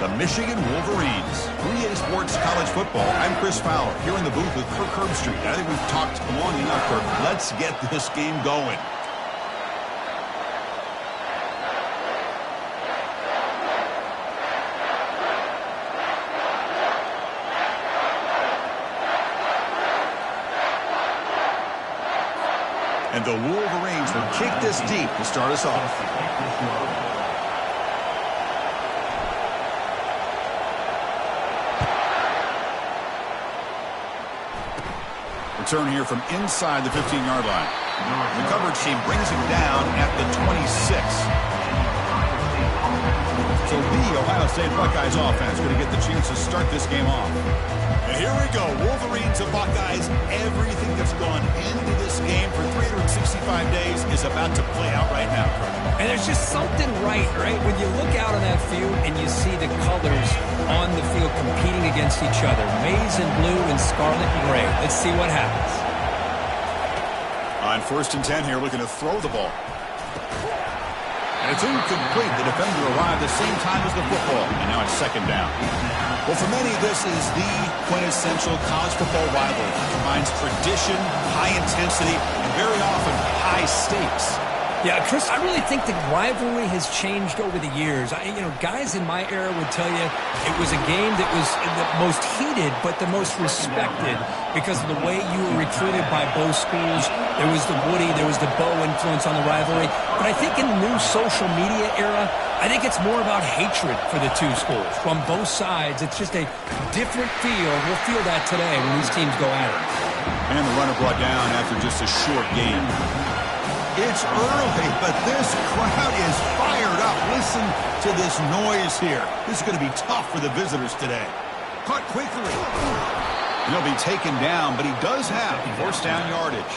the Michigan Wolverines. 3A Sports College Football. I'm Chris Fowler here in the booth with Kirk Herbstreit. I think we've talked long enough, Kirk. Let's get this game going. And the Wolverines will kick this deep to start us off. Return here from inside the 15-yard line. The coverage team brings him down at the 26. So the Ohio State Buckeyes offense going to get the chance to start this game off. And here we go. Wolverines and Buckeyes. Everything that's gone into this game for 365 days is about to play out right now. And there's just something right? When you look out on that field and you see the colors on the field competing against each other. Maize and blue and scarlet and gray. Let's see what happens. On 1st and 10 here, looking to throw the ball. And it's incomplete. The defender arrived the same time as the football. And now it's 2nd down. Well, for many, this is the quintessential college football rivalry. It combines tradition, high intensity, and very often high stakes. Yeah, Chris, I really think the rivalry has changed over the years. Guys in my era would tell you it was a game that was the most heated but the most respected because of the way you were recruited by both schools. There was the Woody, there was the Bo influence on the rivalry. But I think in the new social media era, I think it's more about hatred for the two schools from both sides. It's just a different feel. We'll feel that today when these teams go at it. And the runner brought down after just a short gain. It's early, but this crowd is fired up. Listen to this noise here. This is going to be tough for the visitors today. Caught quickly. He'll be taken down, but he does have 1st down yardage.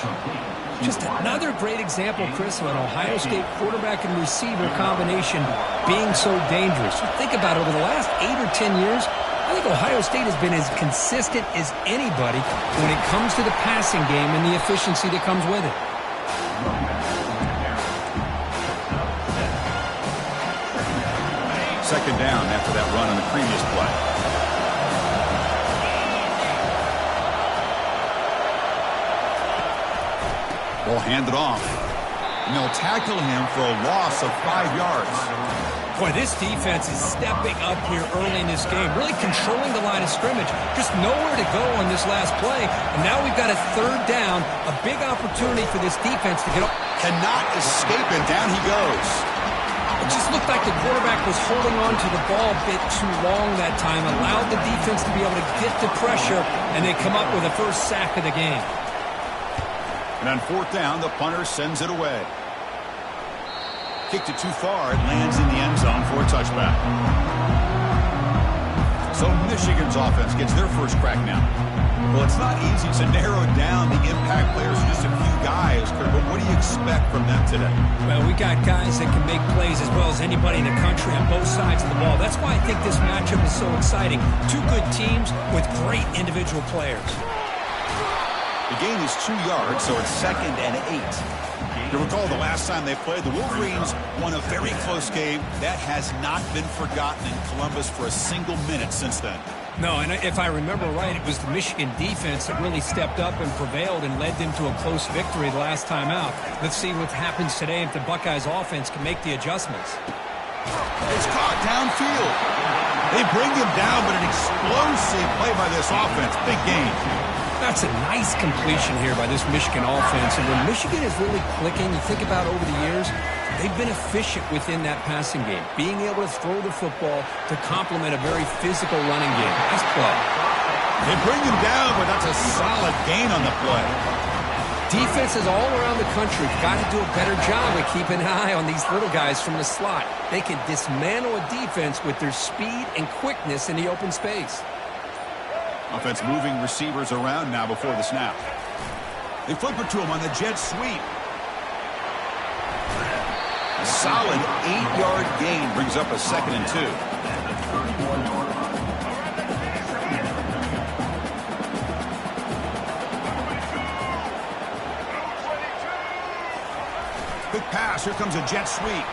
Just another great example, Chris, of an Ohio State quarterback and receiver combination being so dangerous. You think about it, over the last 8 or 10 years, I think Ohio State has been as consistent as anybody when it comes to the passing game and the efficiency that comes with it. 2nd down after that run on the previous play. Ball handed off. And they'll tackle him for a loss of 5 yards. Boy, this defense is stepping up here early in this game, really controlling the line of scrimmage. Just nowhere to go on this last play. And now we've got a 3rd down, a big opportunity for this defense to get up. Cannot escape it. Down he goes. It just looked like the quarterback was holding on to the ball a bit too long that time, allowed the defense to be able to get the pressure, and they come up with the 1st sack of the game. And on 4th down, the punter sends it away. Kicked it too far. It lands in the end zone for a touchback. So Michigan's offense gets their first crack now. Well, it's not easy to narrow down the impact players, just a few guys, Kurt, but what do you expect from them today? Well, we got guys that can make plays as well as anybody in the country on both sides of the ball. That's why I think this matchup is so exciting. Two good teams with great individual players. The gain is 2 yards, so it's 2nd and 8. You recall the last time they played, the Wolverines won a very close game. That has not been forgotten in Columbus for a single minute since then. No, and if I remember right, it was the Michigan defense that really stepped up and prevailed and led them to a close victory the last time out. Let's see what happens today if the Buckeyes offense can make the adjustments. It's caught downfield. They bring him down, but an explosive play by this offense. Big gain. That's a nice completion here by this Michigan offense. And when Michigan is really clicking, you think about over the years, they've been efficient within that passing game, being able to throw the football to complement a very physical running game. Nice play. They bring him down, but that's a solid gain on the play. Defenses all around the country have got to do a better job of keeping an eye on these little guys from the slot. They can dismantle a defense with their speed and quickness in the open space. Offense moving receivers around now before the snap. They flip it to him on the jet sweep. A solid 8-yard gain brings up a 2nd and 2. Quick pass. Here comes a jet sweep.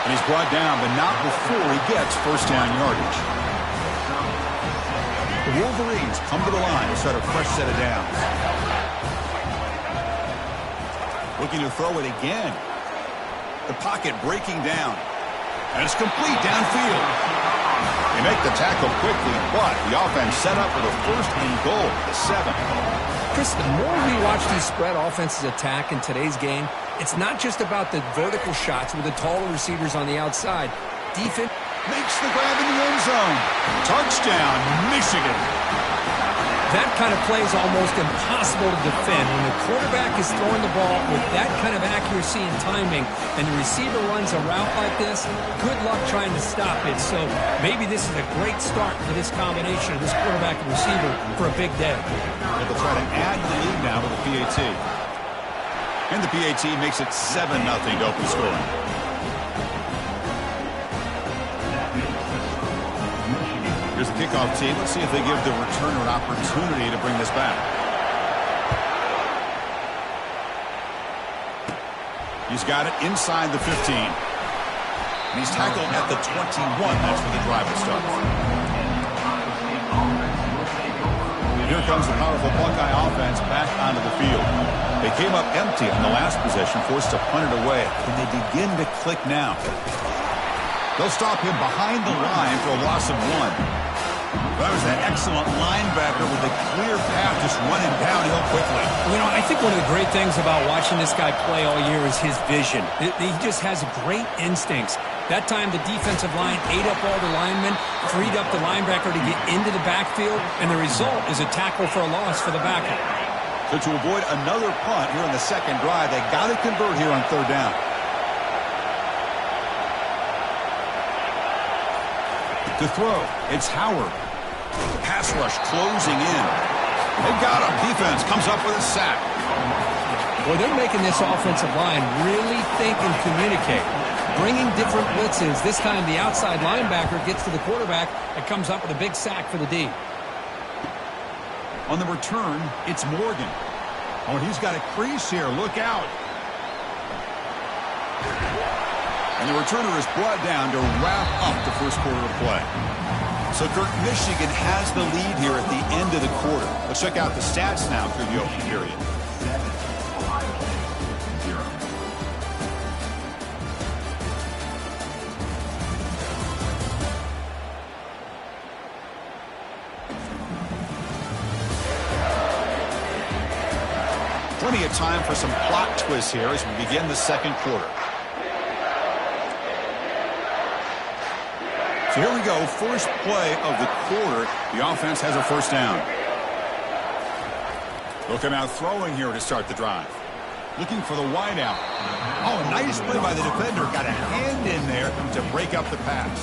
And he's brought down, but not before he gets first down yardage. The Wolverines come to the line to start a fresh set of downs. Looking to throw it again. The pocket breaking down. And it's complete downfield. They make the tackle quickly, but the offense set up for the first and goal at the 7. Chris, the more we watch these spread offenses attack in today's game, it's not just about the vertical shots with the taller receivers on the outside. Defense makes the grab in the end zone. Touchdown, Michigan. That kind of play is almost impossible to defend. When the quarterback is throwing the ball with that kind of accuracy and timing, and the receiver runs a route like this, good luck trying to stop it. So maybe this is a great start for this combination of this quarterback and receiver for a big day. They'll try to add the lead now with the PAT. And the PAT makes it 7-0 to open scoring. Here's the kickoff team. Let's see if they give the returner an opportunity to bring this back. He's got it inside the 15. And he's tackled at the 21. That's where the drive will start. Here comes the powerful Buckeye offense back onto the field. They came up empty on the last possession, forced to punt it away. Can they begin to click now? They'll stop him behind the line for a loss of 1. That was an excellent linebacker with a clear path just running downhill quickly. You know, I think one of the great things about watching this guy play all year is his vision. He just has great instincts. That time the defensive line ate up all the linemen, freed up the linebacker to get into the backfield, and the result is a tackle for a loss for the backup. So to avoid another punt here in the second drive, they got to convert here on third down. To throw, it's Howard. Pass rush closing in. They've got him. Defense comes up with a sack. Well, they're making this offensive line really think and communicate. Bringing different blitzes. This time the outside linebacker gets to the quarterback and comes up with a big sack for the D. On the return, it's Morgan. Oh, he's got a crease here. Look out. And the returner is brought down to wrap up the first quarter of play. So, Kirk, Michigan has the lead here at the end of the quarter. Let's check out the stats now through the opening period. Plenty of time for some plot twists here as we begin the second quarter. So here we go, first play of the quarter. The offense has a first down. They'll come out throwing here to start the drive. Looking for the wideout. Oh, nice play by the defender. Got a hand in there to break up the pass.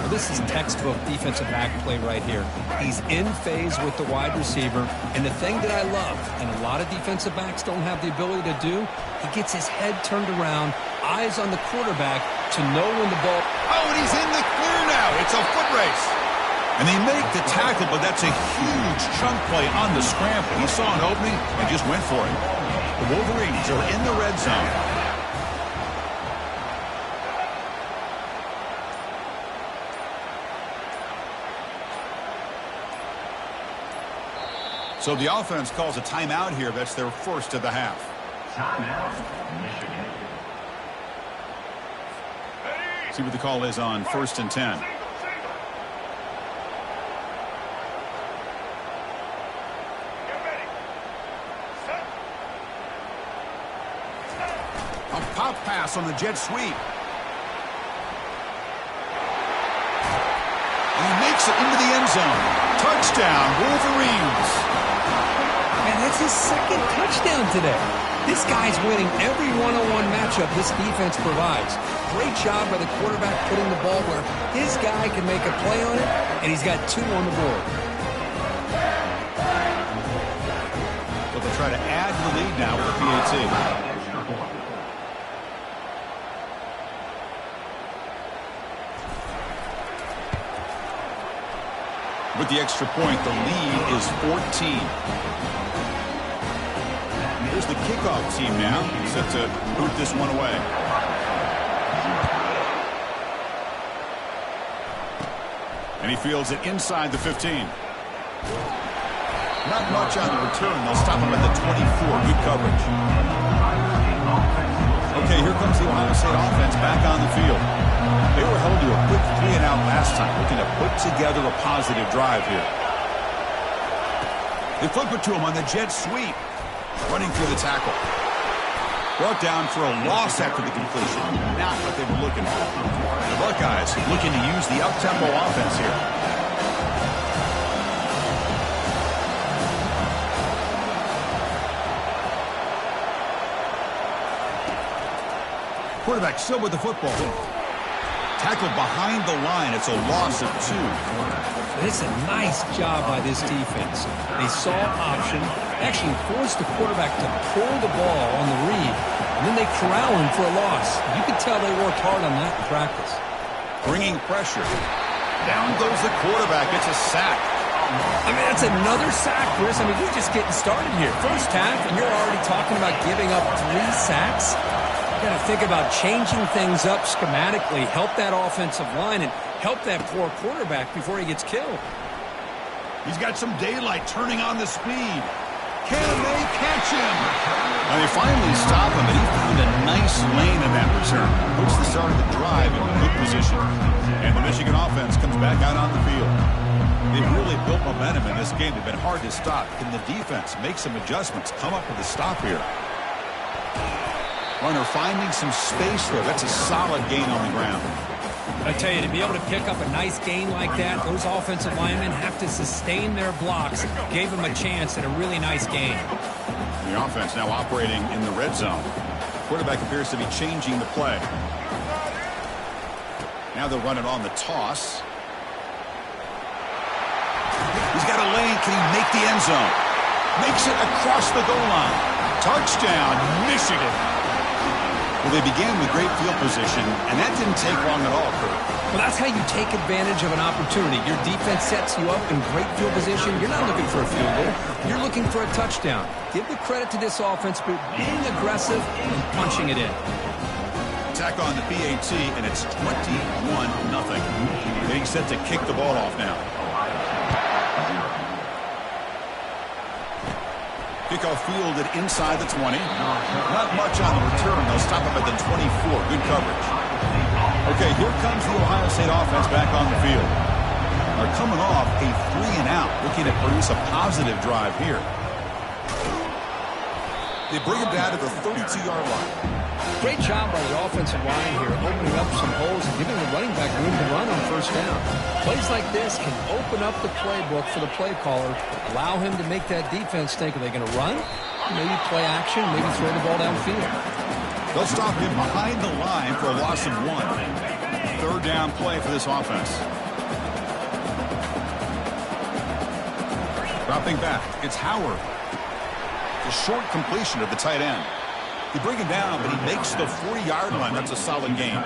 Well, this is textbook defensive back play right here. He's in phase with the wide receiver. And the thing that I love, and a lot of defensive backs don't have the ability to do, he gets his head turned around, eyes on the quarterback to know when the ball... Oh, and he's in the clear now. It's a foot race. And they make the tackle, but that's a huge chunk play on the scramble. He saw an opening and just went for it. The Wolverines are in the red zone. So the offense calls a timeout here. That's their first of the half. Timeout, Michigan. See what the call is on 1st and 10. A pop pass on the jet sweep. And he makes it into the end zone. Touchdown, Wolverines. Man, that's his second touchdown today. This guy's winning every one-on-one matchup this defense provides. Great job by the quarterback putting the ball where his guy can make a play on it, and he's got 2 on the board. But they'll try to add to the lead now with the PAT. With the extra point, the lead is 14. Here's the kickoff team now, set to boot this one away. And he fields it inside the 15. Not much on the return. They'll stop him at the 24. Good coverage. Okay, here comes the Ohio State offense back on the field. They were held to a quick 3-and-out last time, looking to put together a positive drive here. They flip it to him on the jet sweep. Running through the tackle. Brought down for a loss after the completion. Not what they were looking for. The Buckeyes looking to use the up-tempo offense here. Quarterback still with the football. Tackled behind the line. It's a loss of 2. It's a nice job by this defense. They saw option, actually forced the quarterback to pull the ball on the read, and then they corral him for a loss. You can tell they worked hard on that in practice. Bringing pressure. Down goes the quarterback. It's a sack. I mean, that's another sack, Chris. I mean, we're just getting started here. First half, and you're already talking about giving up 3 sacks. You got to think about changing things up schematically, help that offensive line, and help that poor quarterback before he gets killed. He's got some daylight turning on the speed. Can they catch him? And they finally stop him, and he found a nice lane in that return. Puts the start of the drive in good position. And the Michigan offense comes back out on the field. They've really built momentum in this game. They've been hard to stop. Can the defense make some adjustments, come up with a stop here? Runner finding some space there. That's a solid gain on the ground. I tell you, to be able to pick up a nice gain like that, those offensive linemen have to sustain their blocks. Gave them a chance at a really nice gain. The offense now operating in the red zone. Quarterback appears to be changing the play. Now they'll run it on the toss. He's got a lane. Can he make the end zone? Makes it across the goal line. Touchdown, Michigan. Well, they began with great field position, and that didn't take long at all, Kurt. Well, that's how you take advantage of an opportunity. Your defense sets you up in great field position. You're not looking for a field goal. You're looking for a touchdown. Give the credit to this offense for being aggressive and punching it in. Attack on the PAT, and it's 21-0. Getting set to kick the ball off now. Kickoff fielded inside the 20. Not much on the return. They'll stop him at the 24. Good coverage. Okay, here comes the Ohio State offense back on the field. They're coming off a 3-and-out, looking to produce a positive drive here. They bring him down to the 32-yard line. Great job by the offensive line here, opening up some holes and giving the running back room to run on first down. Plays like this can open up the playbook for the play caller, allow him to make that defense think, are they going to run? Maybe play action, maybe throw the ball downfield. They'll stop him behind the line for a loss of 1. Third down play for this offense. Dropping back, it's Howard. A short completion of the tight end. They bring him down, but he makes the 40-yard line. That's a solid gain.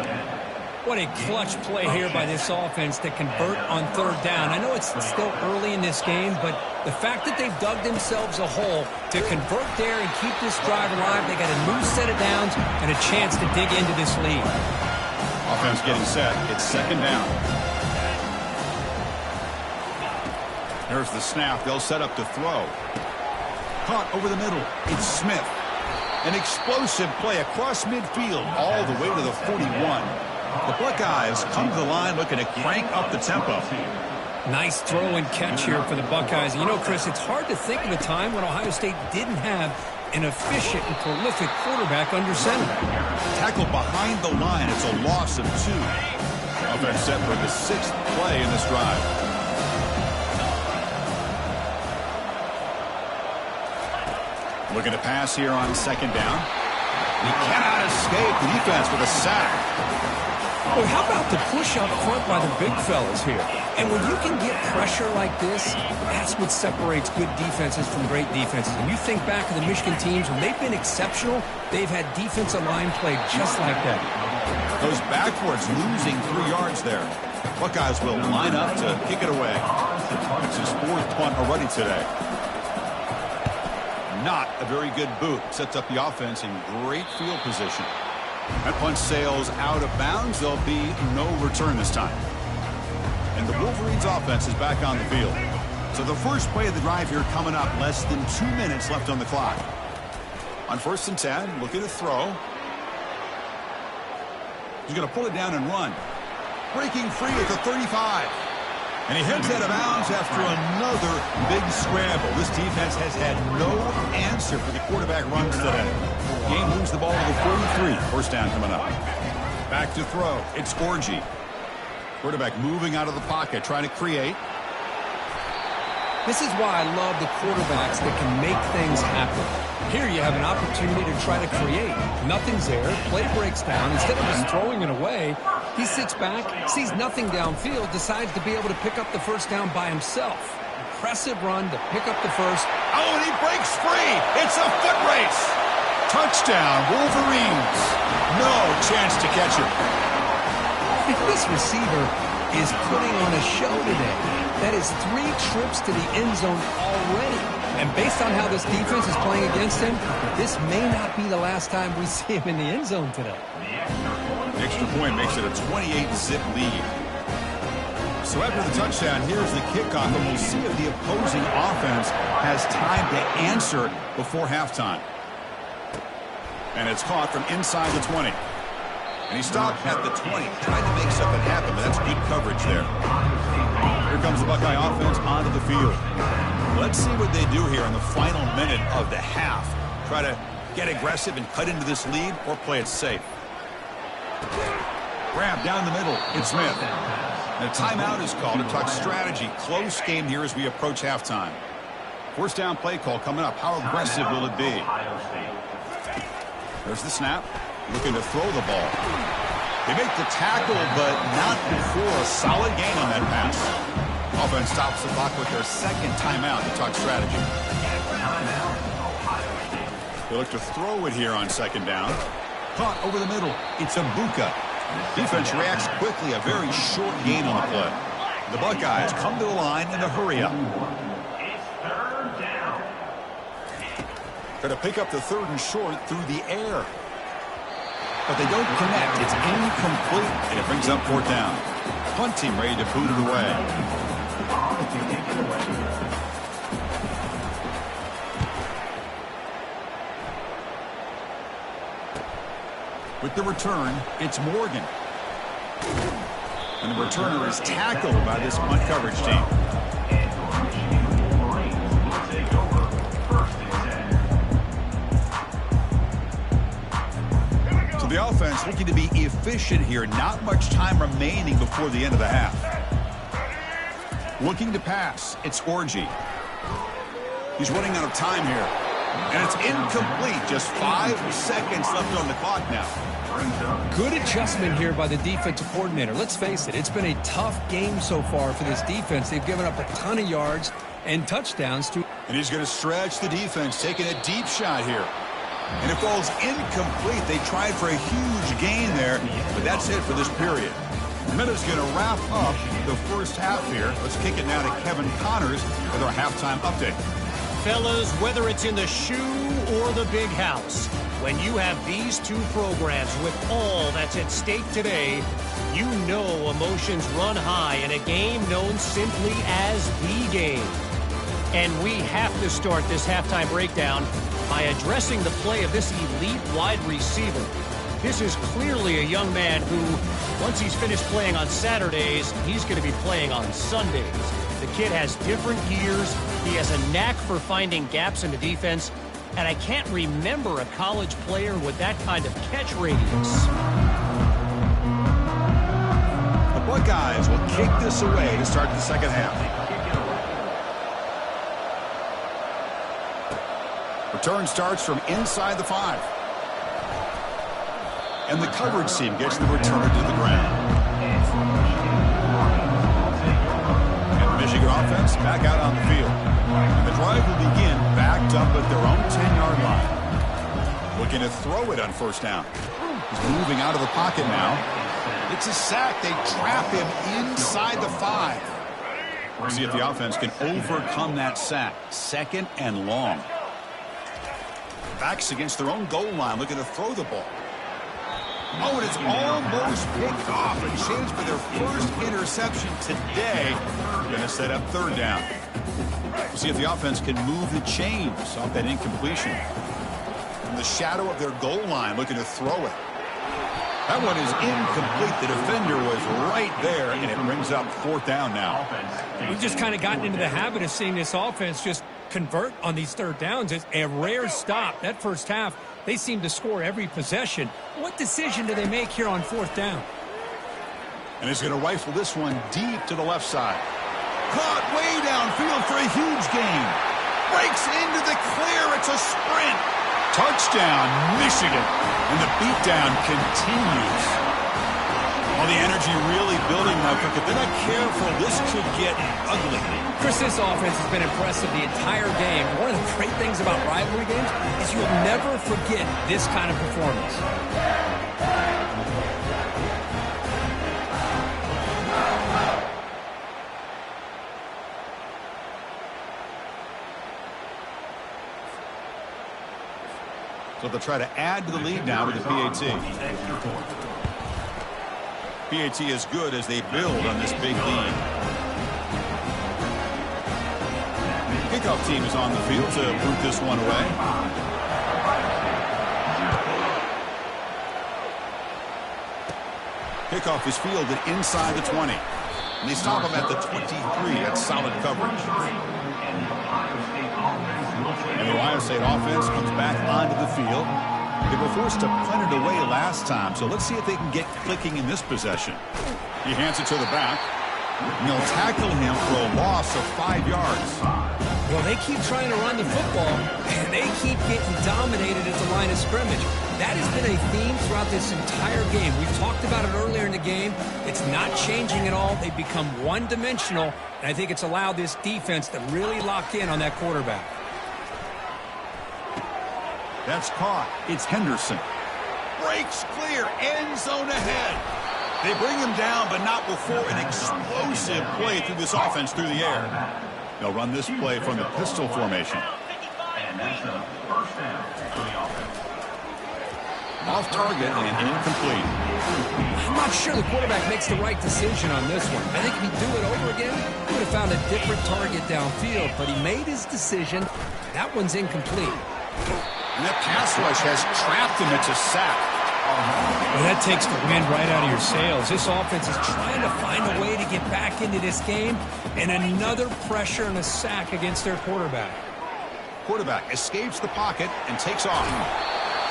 What a clutch play here by this offense to convert on third down. I know it's still early in this game, but the fact that they've dug themselves a hole to convert there and keep this drive alive, they got a new set of downs and a chance to dig into this lead. Offense getting set. It's second down. There's the snap. They'll set up to throw. Caught over the middle. It's Smith. An explosive play across midfield all the way to the 41. The Buckeyes come to the line looking to crank up the tempo. Nice throw and catch here for the Buckeyes. You know, Chris, it's hard to think of a time when Ohio State didn't have an efficient and prolific quarterback under center. Tackled behind the line. It's a loss of 2. Offense set for the 6th play in this drive. Looking to pass here on second down. He cannot escape the defense with a sack. Well, how about the push up front by the big fellas here? And when you can get pressure like this, that's what separates good defenses from great defenses. And you think back to the Michigan teams, when they've been exceptional, they've had defensive line play just like that. Goes backwards, losing 3 yards there. Buckeyes will line up to kick it away. It's his 4th punt already today. Not a very good boot. Sets up the offense in great field position. That punt sails out of bounds. There'll be no return this time. And the Wolverines offense is back on the field. So the first play of the drive here coming up, less than 2 minutes left on the clock. On 1st and 10, looking to throw. He's going to pull it down and run. Breaking free at the 35. And he heads out of bounds after another big scramble. This defense has had no answer for the quarterback runs today. Game moves the ball to the 43. First down coming up. Back to throw. It's Orji. Quarterback moving out of the pocket, trying to create. This is why I love the quarterbacks that can make things happen. Here you have an opportunity to try to create. Nothing's there. Play breaks down. Instead of just throwing it away, he sits back, sees nothing downfield, decides to be able to pick up the first down by himself. Impressive run to pick up the first. Oh, and he breaks free. It's a foot race. Touchdown, Wolverines. No chance to catch him. This receiver is putting on a show today. That is 3 trips to the end zone already. And based on how this defense is playing against him, this may not be the last time we see him in the end zone today. Extra point makes it a 28-zip lead. So after the touchdown, here's the kickoff, and we'll see if the opposing offense has time to answer before halftime. And it's caught from inside the 20. And he stopped at the 20, trying to make something happen, but that's good coverage there. Here comes the Buckeye offense onto the field. Let's see what they do here in the final minute of the half. Try to get aggressive and cut into this lead, or play it safe. Grab down the middle. It's Smith. And a timeout is called to talk strategy. Close game here as we approach halftime. First down play call coming up. How aggressive will it be? There's the snap. Looking to throw the ball. They make the tackle, but not before a solid gain on that pass. Offense stops the clock with their second timeout to talk strategy. They look to throw it here on second down. Caught over the middle. It's Abuka. Defense reacts quickly. A very short gain on the play. The Buckeyes come to the line in a hurry up. Try to pick up the 3rd and short through the air. But they don't connect. It's incomplete, and it brings up 4th down. Punt team ready to boot it away. With the return, it's Morgan. And the returner is tackled by this punt coverage team. The offense looking to be efficient here. Not much time remaining before the end of the half. Looking to pass. It's Orji. He's running out of time here. And it's incomplete. Just 5 seconds left on the clock now. Good adjustment here by the defensive coordinator. Let's face it, it's been a tough game so far for this defense. They've given up a ton of yards and touchdowns to. And he's going to stretch the defense, taking a deep shot here. And it falls incomplete. They tried for a huge gain there, but that's it for this period. Minute's going to wrap up the first half here. Let's kick it now to Kevin Connors with our halftime update. Fellas, whether it's in the shoe or the big house, when you have these 2 programs with all that's at stake today, you know emotions run high in a game known simply as the game. And we have to start this halftime breakdown by addressing the play of this elite wide receiver. This is clearly a young man who, once he's finished playing on Saturdays, he's going to be playing on Sundays. The kid has different gears. He has a knack for finding gaps in the defense. And I can't remember a college player with that kind of catch radius. The Buckeyes will kick this away to start the second half. Return starts from inside the 5. And the coverage team gets the returner to the ground. And the Michigan offense back out on the field. And the drive will begin backed up at their own 10-yard line. Looking to throw it on first down. He's moving out of the pocket now. It's a sack. They trap him inside the 5. We'll see if the offense can overcome that sack. 2nd and long. Backs against their own goal line, looking to throw the ball. Oh, and it's almost picked off. A chance for their first interception today. Going to set up third down. We'll see if the offense can move the chains off that incompletion. From the shadow of their goal line, looking to throw it. That one is incomplete. The defender was right there, and it brings up fourth down now. We've just kind of gotten into the habit of seeing this offense just convert on these third downs. It's a rare stop. That first half, they seem to score every possession. What decision do they make here on fourth down? And he's going to rifle this one deep to the left side. Caught way downfield for a huge gain. Breaks into the clear. It's a sprint. Touchdown, Michigan. And the beatdown continues. All the energy really building now. If they're not careful, this could get ugly. Chris, this offense has been impressive the entire game. One of the great things about rivalry games is you'll never forget this kind of performance. So they'll try to add to the lead now with the PAT. PAT is good as they build on this big lead. Kickoff team is on the field to boot this one away. Kickoff is fielded inside the 20. And they stop him at the 23. That's solid coverage. And the Ohio State offense comes back onto the field. They were forced to punt it away last time, so let's see if they can get clicking in this possession. He hands it to the back. And they'll tackle him for a loss of 5 yards. Well, they keep trying to run the football, and they keep getting dominated at the line of scrimmage. That has been a theme throughout this entire game. We've talked about it earlier in the game. It's not changing at all. They've become one-dimensional, and I think it's allowed this defense to really lock in on that quarterback. That's caught. It's Henderson. Breaks clear. End zone ahead. They bring him down, but not before an explosive play through this offense through the air. They'll run this play from the pistol formation. And that's the first down for the offense. Off target and incomplete. I'm not sure the quarterback makes the right decision on this one. I think if he'd do it over again, he would have found a different target downfield, but he made his decision. That one's incomplete. And that pass rush has trapped him. It's a sack. Well, that takes the wind right out of your sails. This offense is trying to find a way to get back into this game, and another pressure and a sack against their quarterback. Quarterback escapes the pocket and takes off.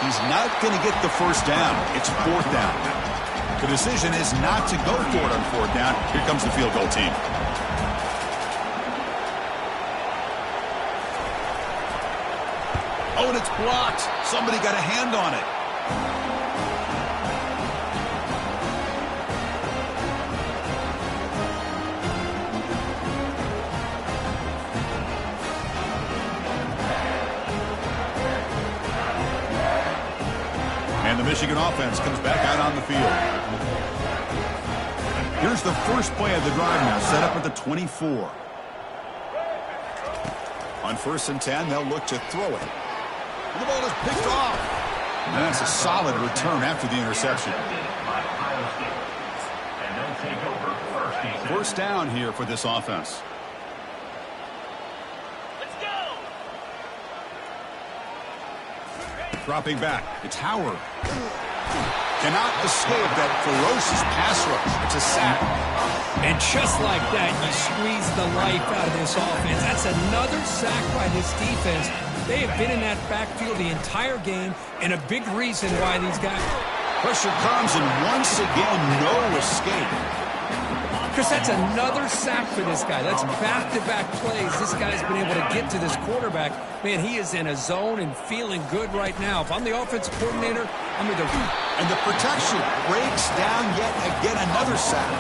He's not going to get the first down. It's fourth down. The decision is not to go for it on fourth down. Here comes the field goal team. Oh, and it's blocked. Somebody got a hand on it. And the Michigan offense comes back out on the field. Here's the first play of the drive now, set up at the 24. On 1st and 10, they'll look to throw it. And the ball is picked off. And that's a solid return after the interception. First down here for this offense. Dropping back. It's Howard. Cannot escape that ferocious pass rush. It's a sack. And just like that, you squeeze the life out of this offense. That's another sack by this defense. They have been in that backfield the entire game, and a big reason why these guys... Pressure comes, and once again, no escape. Chris, that's another sack for this guy. That's back-to-back plays. This guy's been able to get to this quarterback. Man, he is in a zone and feeling good right now. If I'm the offensive coordinator, I'm either... And the protection breaks down yet again, another sack.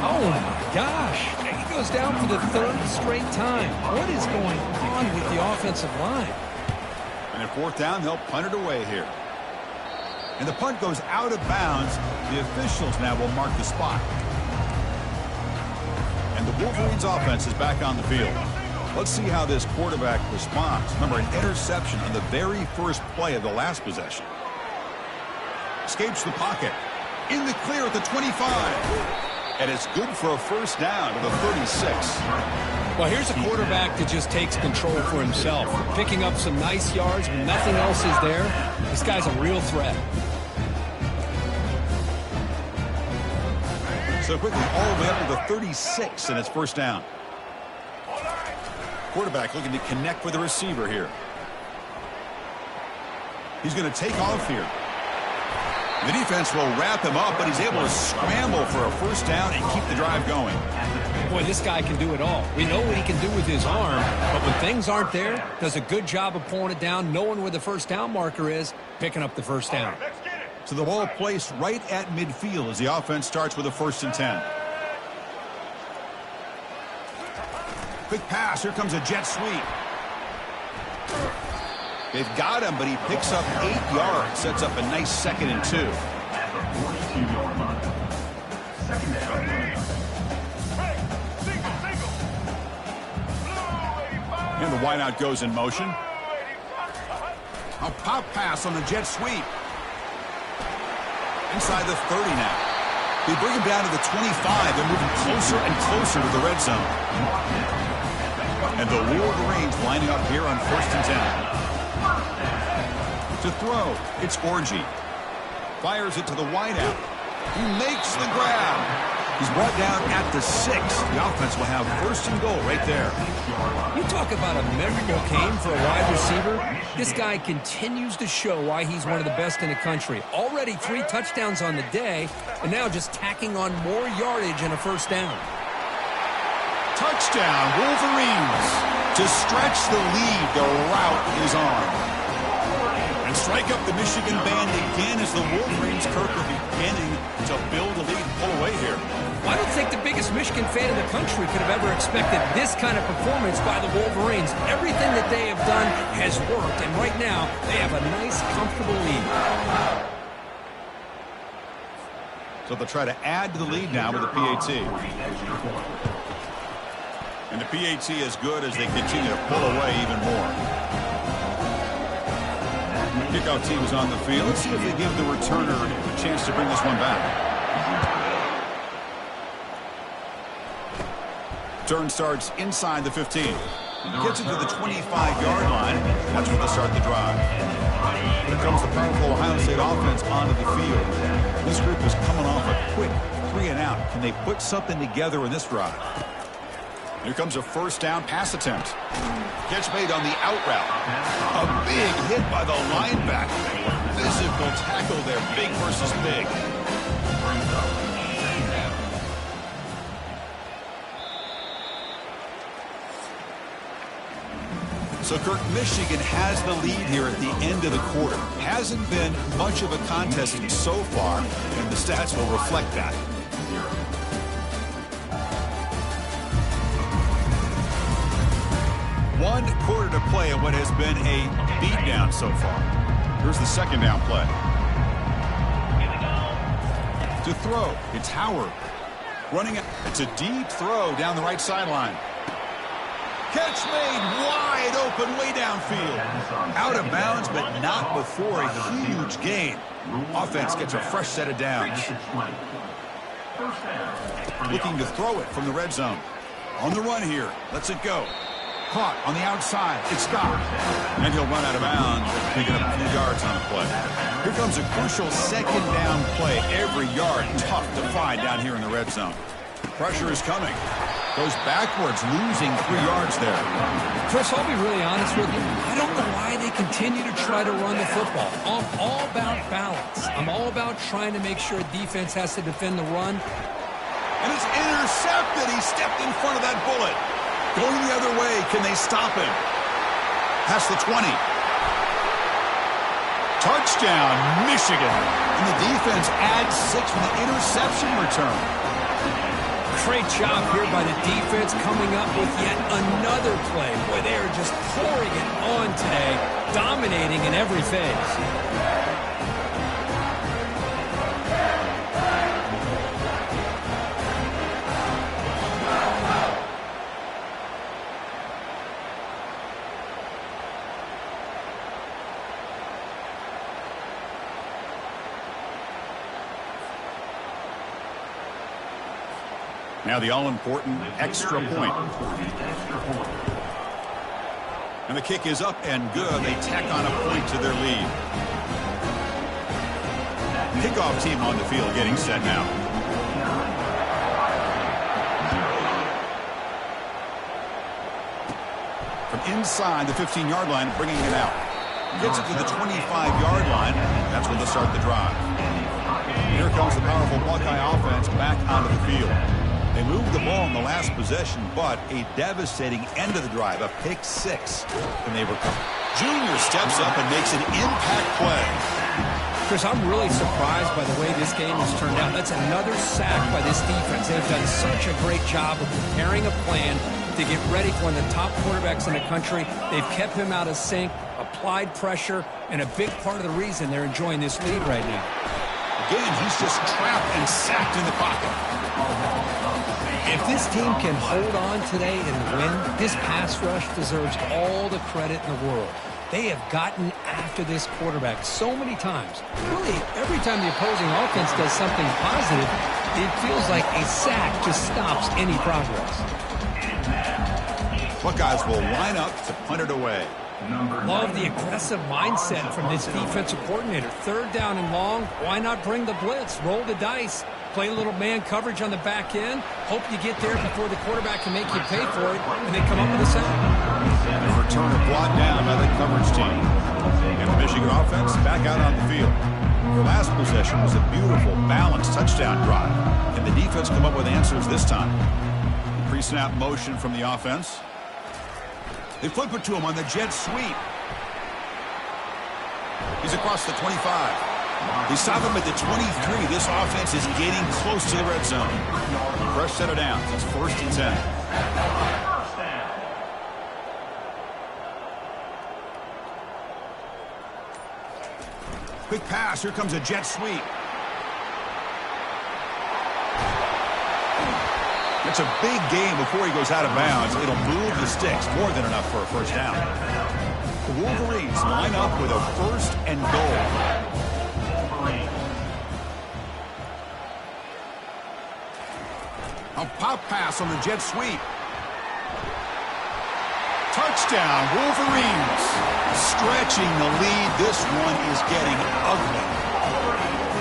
Oh, my gosh. He goes down for the third straight time. What is going on with the offensive line? And at fourth down, they'll punt it away here. And the punt goes out of bounds. The officials now will mark the spot. And the Wolverines offense is back on the field. Let's see how this quarterback responds. Remember, an interception on the very first play of the last possession. Escapes the pocket. In the clear at the 25. And it's good for a first down to the 36. Well, here's a quarterback that just takes control for himself. Picking up some nice yards when nothing else is there. This guy's a real threat. So quickly all the way up to the 36, and it's first down. Quarterback looking to connect with the receiver here. He's going to take off here. The defense will wrap him up, but he's able to scramble for a first down and keep the drive going. Boy, this guy can do it all. We know what he can do with his arm, but when things aren't there, does a good job of pulling it down, knowing where the first down marker is, picking up the first down. So the ball placed right at midfield as the offense starts with a 1st and 10. Quick pass. Here comes a jet sweep. They've got him, but he picks up 8 yards. Sets up a nice 2nd and 2. At the 42-yard line. Second down. And the wideout goes in motion. A pop pass on the jet sweep. Inside the 30 now. They bring him down to the 25. They're moving closer and closer to the red zone. And the Wolverines lining up here on 1st and 10. To throw, it's Orji. Fires it to the wideout. He makes the grab. He's brought down at the 6. The offense will have 1st and goal right there. You talk about a memorable game for a wide receiver. This guy continues to show why he's one of the best in the country. Already 3 touchdowns on the day, and now just tacking on more yardage and a first down. Touchdown, Wolverines. To stretch the lead, the route is on. And strike up the Michigan band again as the Wolverines, Kirk, are beginning to build a lead and pull away here. I don't think the biggest Michigan fan in the country could have ever expected this kind of performance by the Wolverines. Everything that they have done has worked, and right now they have a nice, comfortable lead. So they'll try to add to the lead now with the PAT. And the PAT is good as they continue to pull away even more. Kickoff team is on the field. Let's see if they give the returner a chance to bring this one back. Turn starts inside the 15. Gets it to the 25-yard line. That's where they start the drive. Here comes the powerful Ohio State offense onto the field. This group is coming off a quick 3 and out. Can they put something together in this drive? Here comes a first down pass attempt. Catch made on the out route. A big hit by the linebacker. Physical tackle there, big versus big. So, Kirk, Michigan has the lead here at the end of the quarter. Hasn't been much of a contest so far, and the stats will reflect that. One quarter to play in what has been a beatdown so far. Here's the second down play. To throw, it's Howard. Running it, it's a deep throw down the right sideline. Catch made wide open way downfield. Out of bounds, but not before a huge gain. Offense gets a fresh set of downs. Looking to throw it from the red zone. On the run here. Lets it go. Caught on the outside. It's Scott. And he'll run out of bounds, picking up a few yards on the play. Here comes a crucial second down play. Every yard tough to find down here in the red zone. Pressure is coming. Goes backwards, losing 3 yards there. Chris, I'll be really honest with you. I don't know why they continue to try to run the football. I'm all about balance. I'm all about trying to make sure defense has to defend the run. And it's intercepted. He stepped in front of that bullet. Going the other way, can they stop him? Past the 20. Touchdown, Michigan. And the defense adds 6 with the interception return. Great job here by the defense coming up with yet another play. Boy, they are just pouring it on today, dominating in every phase. Now the all-important extra point. And the kick is up and good. They tack on a point to their lead. Kickoff team on the field getting set now. From inside the 15-yard line, bringing it out. Gets it to the 25-yard line. That's where they start the drive. Here comes the powerful Buckeye offense back onto the field. They moved the ball in the last possession, but a devastating end of the drive, a pick six, and they recover. Junior steps up and makes an impact play. Chris, I'm really surprised by the way this game has turned out. That's another sack by this defense. They've done such a great job of preparing a plan to get ready for one of the top quarterbacks in the country. They've kept him out of sync, applied pressure, and a big part of the reason they're enjoying this lead right now. Again, he's just trapped and sacked in the pocket. If this team can hold on today and win, this pass rush deserves all the credit in the world. They have gotten after this quarterback so many times. Really, every time the opposing offense does something positive, it feels like a sack just stops any progress. Buckeyes will line up to punt it away. Love the aggressive mindset from this defensive coordinator. Third down and long, why not bring the blitz? Roll the dice. Play a little man coverage on the back end. Hope you get there before the quarterback can make you pay for it, and then come up with a sack. And a return of brought down by the coverage team. And the Michigan offense back out on the field. Their last possession was a beautiful, balanced touchdown drive. And the defense come up with answers this time. Pre-snap motion from the offense. They flip it to him on the jet sweep. He's across the 25. They stop him at the 23. This offense is getting close to the red zone. Fresh set of downs. It's 1st and 10. Quick pass. Here comes a jet sweep. It's a big game before he goes out of bounds. It'll move the sticks. More than enough for a first down. The Wolverines line up with a 1st and goal. A pop pass on the jet sweep. Touchdown, Wolverines. Stretching the lead. This one is getting ugly.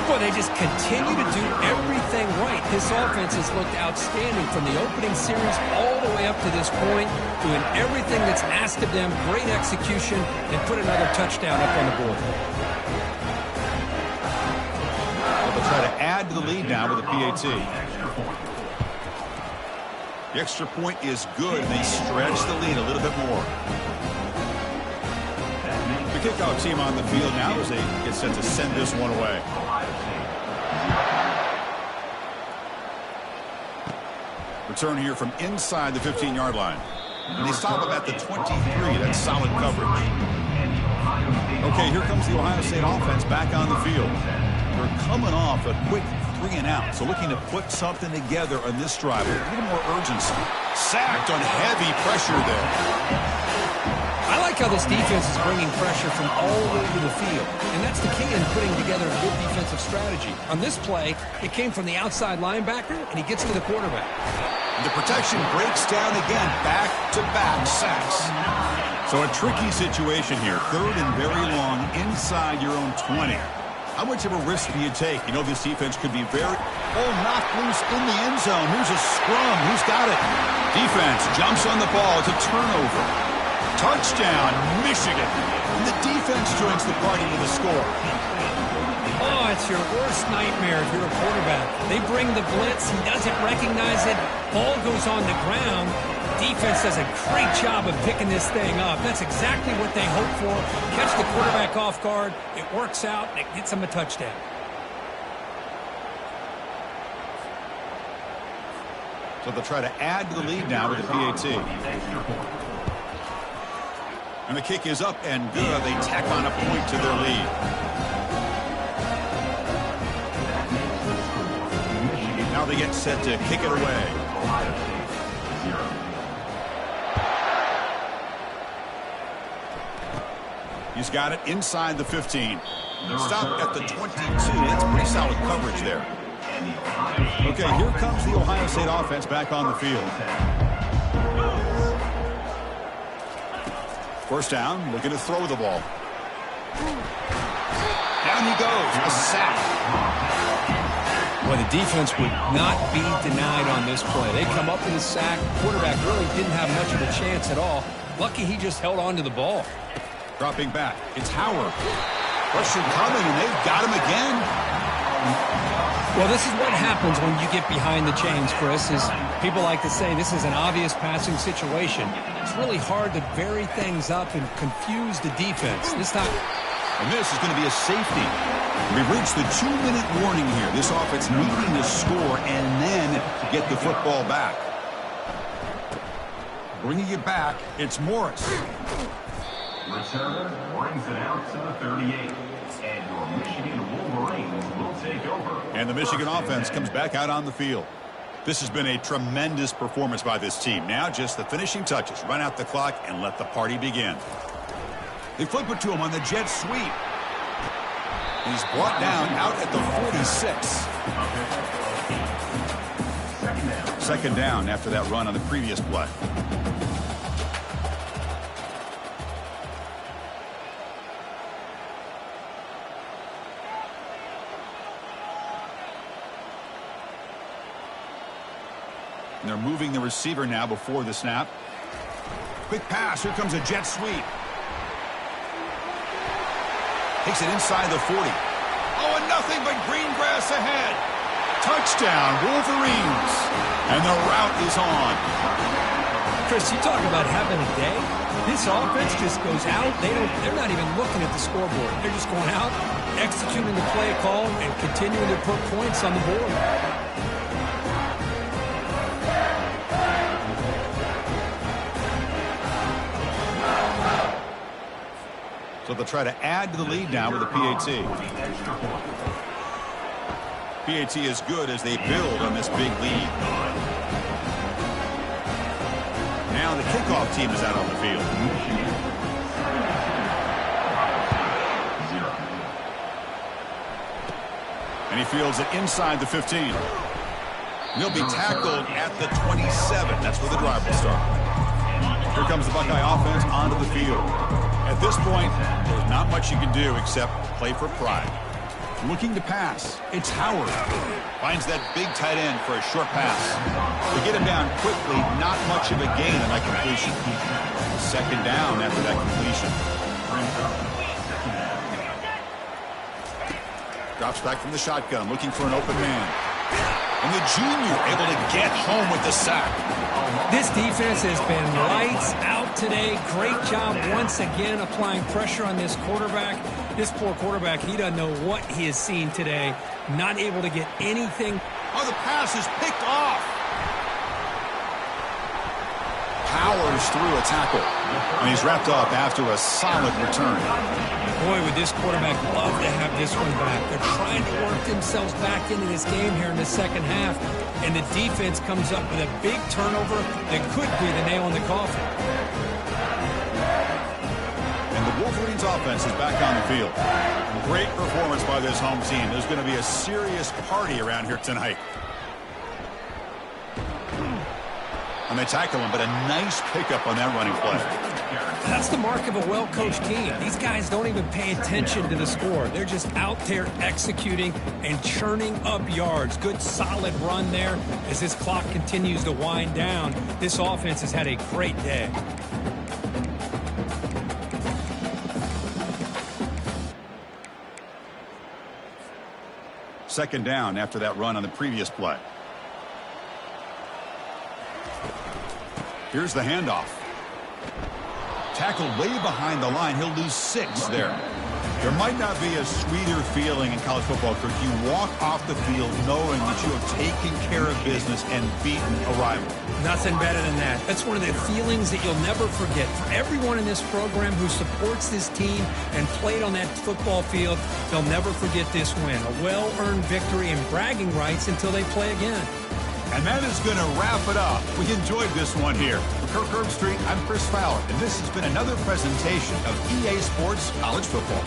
Boy, they just continue to do everything right. This offense has looked outstanding from the opening series all the way up to this point, doing everything that's asked of them, great execution, and put another touchdown up on the board. Well, they'll try to add to the lead now with a PAT. The extra point is good, and they stretch the lead a little bit more. The kickoff team on the field now as they get set to send this one away. Return here from inside the 15-yard line. And they stop him at the 23. That's solid coverage. Okay, here comes the Ohio State offense back on the field. They're coming off a quick 3-and-out, so looking to put something together on this drive. A little more urgency. Sacked on heavy pressure there. I like how this defense is bringing pressure from all over the field, and that's the key in putting together a good defensive strategy. On this play, it came from the outside linebacker, and he gets to the quarterback. The protection breaks down again. Back-to-back sacks. So a tricky situation here. 3rd and very long inside your own 20. How much of a risk do you take? You know this defense could be very... Oh, knocked loose in the end zone. Here's a scrum. Who's got it? Defense jumps on the ball. It's a turnover. Touchdown, Michigan. And the defense joins the party with a score. Oh, it's your worst nightmare if you're a quarterback. They bring the blitz. He doesn't recognize it. Ball goes on the ground. Defense does a great job of picking this thing up. That's exactly what they hope for. Catch the quarterback off guard. It works out, and it gets them a touchdown. So they'll try to add to the lead now with the PAT. And the kick is up and good. They tack on a point to their lead. Now they get set to kick it away. He's got it inside the 15. Stopped at the 22. That's pretty solid coverage there. Okay, here comes the Ohio State offense back on the field. First down, looking to throw the ball. Down he goes, a sack. Well, the defense would not be denied on this play. They come up with a sack. Quarterback really didn't have much of a chance at all. Lucky he just held on to the ball. Dropping back, it's Howard. Pressure coming, and they've got him again. Well, this is what happens when you get behind the chains, Chris, is people like to say this is an obvious passing situation. It's really hard to vary things up and confuse the defense. This time, and this is going to be a safety. We've reached the 2-minute warning here. This offense needing to score and then get the football back. Bringing it back, it's Morris. Returner brings it out to the 38. And your Michigan Wolverines will take over. And the Michigan offense comes back out on the field. This has been a tremendous performance by this team. Now just the finishing touches. Run out the clock and let the party begin. They flip it to him on the jet sweep. He's brought down out at the 46. Second down after that run on the previous play. And they're moving the receiver now before the snap. Quick pass. Here comes a jet sweep. Takes it inside the 40. Oh, and nothing but green grass ahead. Touchdown, Wolverines. And the route is on. Chris, you talk about having a day. This offense just goes out. They're not even looking at the scoreboard. They're just going out, executing the play call, and continuing to put points on the board. So they'll try to add to the lead now with a PAT. PAT is good as they build on this big lead. Now the kickoff team is out on the field. And he fields it inside the 15. He'll be tackled at the 27. That's where the drive will start. Here comes the Buckeye offense onto the field. At this point, there's not much you can do except play for pride. Looking to pass, it's Howard. Finds that big tight end for a short pass. They get him down quickly, not much of a gain on that completion. Second down after that completion. Drops back from the shotgun, looking for an open man. And the junior able to get home with the sack. This defense has been lights out today. Great job once again applying pressure on this quarterback. This poor quarterback, he doesn't know what he has seen today. Not able to get anything. Oh, the pass is picked off. Powers through a tackle. And he's wrapped up after a solid return. Boy, would this quarterback love to have this one back. They're trying to work themselves back into this game here in the second half. And the defense comes up with a big turnover that could be the nail in the coffin. And the Wolverines offense is back on the field. Great performance by this home team. There's going to be a serious party around here tonight. And they tackle him, but a nice pickup on that running play. That's the mark of a well-coached team. These guys don't even pay attention to the score. They're just out there executing and churning up yards. Good, solid run there as this clock continues to wind down. This offense has had a great day. Second down after that run on the previous play. Here's the handoff. Tackled way behind the line. He'll lose 6 there. There might not be a sweeter feeling in college football if you walk off the field knowing that you have taken care of business and beaten a rival. Nothing better than that. That's one of the feelings that you'll never forget. For everyone in this program who supports this team and played on that football field, they'll never forget this win. A well-earned victory and bragging rights until they play again. And that is going to wrap it up. We enjoyed this one here. For Kirk Herbstreit, I'm Chris Fowler, and this has been another presentation of EA Sports College Football.